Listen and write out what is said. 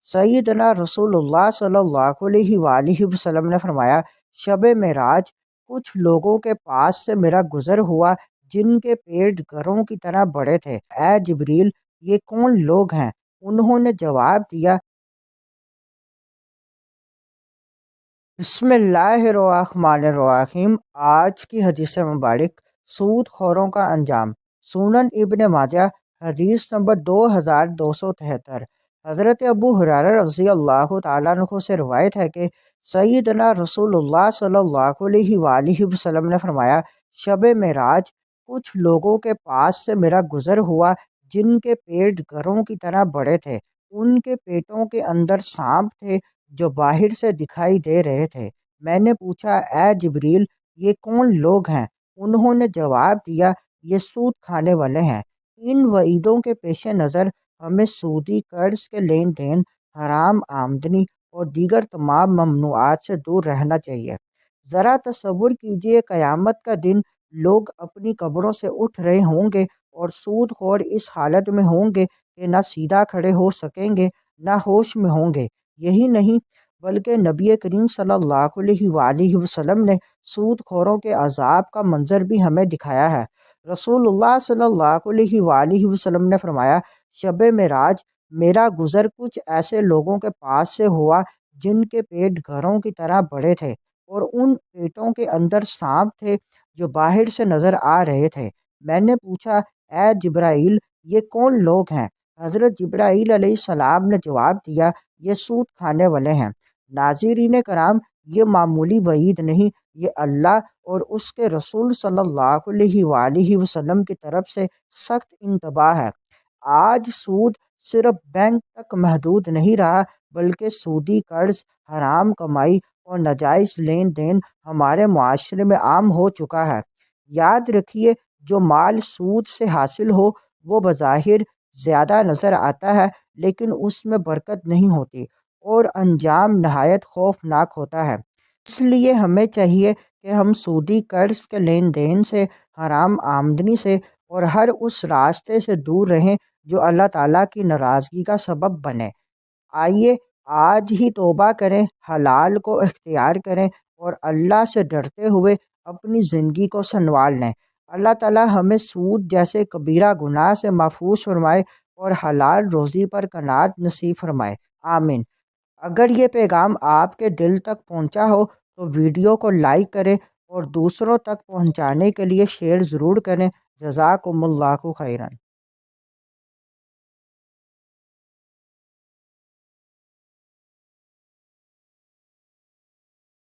سیدنا رسول اللہ صلی اللہ علیہ وآلہ وسلم نے فرمایا، شب معراج کچھ لوگوں کے پاس سے میرا گزر ہوا جن کے پیٹ گھروں کی طرح بڑے تھے۔ اے جبریل، یہ کون لوگ ہیں؟ انہوں نے جواب دیا، بسم اللہ الرحمن الرحیم۔ آج کی حدیث مبارک، سود خوروں کا انجام۔ سنن ابن ماجہ، حدیث نمبر 2273۔ حضرت ابو ہریرہ رضی اللہ تعالیٰ عنہ سے روایت ہے کہ سیدنا رسول اللہ صلی اللہ علیہ وآلہ وسلم نے فرمایا، شب معراج کچھ لوگوں کے پاس سے میرا گزر ہوا جن کے پیٹ گھروں کی طرح بڑے تھے۔ ان کے پیٹوں کے اندر سانپ تھے جو باہر سے دکھائی دے رہے تھے۔ میں نے پوچھا، اے جبریل، یہ کون لوگ ہیں؟ انہوں نے جواب دیا، یہ سود کھانے والے ہیں۔ ان وعیدوں کے پیش نظر ہمیں سودی قرض کے لین دین، حرام آمدنی اور دیگر تمام ممنوعات سے دور رہنا چاہیے۔ ذرا تصور کیجئے، قیامت کا دن لوگ اپنی قبروں سے اٹھ رہے ہوں گے اور سود خور اس حالت میں ہوں گے کہ نہ سیدھا کھڑے ہو سکیں گے نہ ہوش میں ہوں گے۔ یہی نہیں بلکہ نبی کریم صلی اللہ علیہ وآلہ وسلم نے سود خوروں کے عذاب کا منظر بھی ہمیں دکھایا ہے۔ رسول اللہ صلی اللہ علیہ وآلہ وسلم نے فرمایا، شب معراج میرا گزر کچھ ایسے لوگوں کے پاس سے ہوا جن کے پیٹ گھروں کی طرح بڑے تھے اور ان پیٹوں کے اندر سانپ تھے جو باہر سے نظر آ رہے تھے۔ میں نے پوچھا، اے جبرائیل، یہ کون لوگ ہیں؟ حضرت جبرائیل علیہ السلام نے جواب دیا، یہ سود کھانے والے ہیں۔ ناظرین کرام، یہ معمولی وعید نہیں، یہ اللہ اور اس کے رسول صلی اللہ علیہ وآلہ وسلم کی طرف سے سخت انتباہ ہے۔ آج سود صرف بینک تک محدود نہیں رہا، بلکہ سودی قرض، حرام کمائی اور ناجائز لین دین ہمارے معاشرے میں عام ہو چکا ہے۔ یاد رکھیے، جو مال سود سے حاصل ہو وہ بظاہر زیادہ نظر آتا ہے، لیکن اس میں برکت نہیں ہوتی اور انجام نہایت خوفناک ہوتا ہے۔ اس لیے ہمیں چاہیے کہ ہم سودی قرض کے لین دین سے، حرام آمدنی سے اور ہر اس راستے سے دور رہیں جو اللہ تعالیٰ کی ناراضگی کا سبب بنے۔ آئیے آج ہی توبہ کریں، حلال کو اختیار کریں اور اللہ سے ڈرتے ہوئے اپنی زندگی کو سنوار لیں۔ اللہ تعالیٰ ہمیں سود جیسے کبیرہ گناہ سے محفوظ فرمائے اور حلال روزی پر قناعت نصیب فرمائے، آمین۔ اگر یہ پیغام آپ کے دل تک پہنچا ہو تو ویڈیو کو لائک کریں اور دوسروں تک پہنچانے کے لیے شیئر ضرور کریں۔ جزاکم اللہ خیرا۔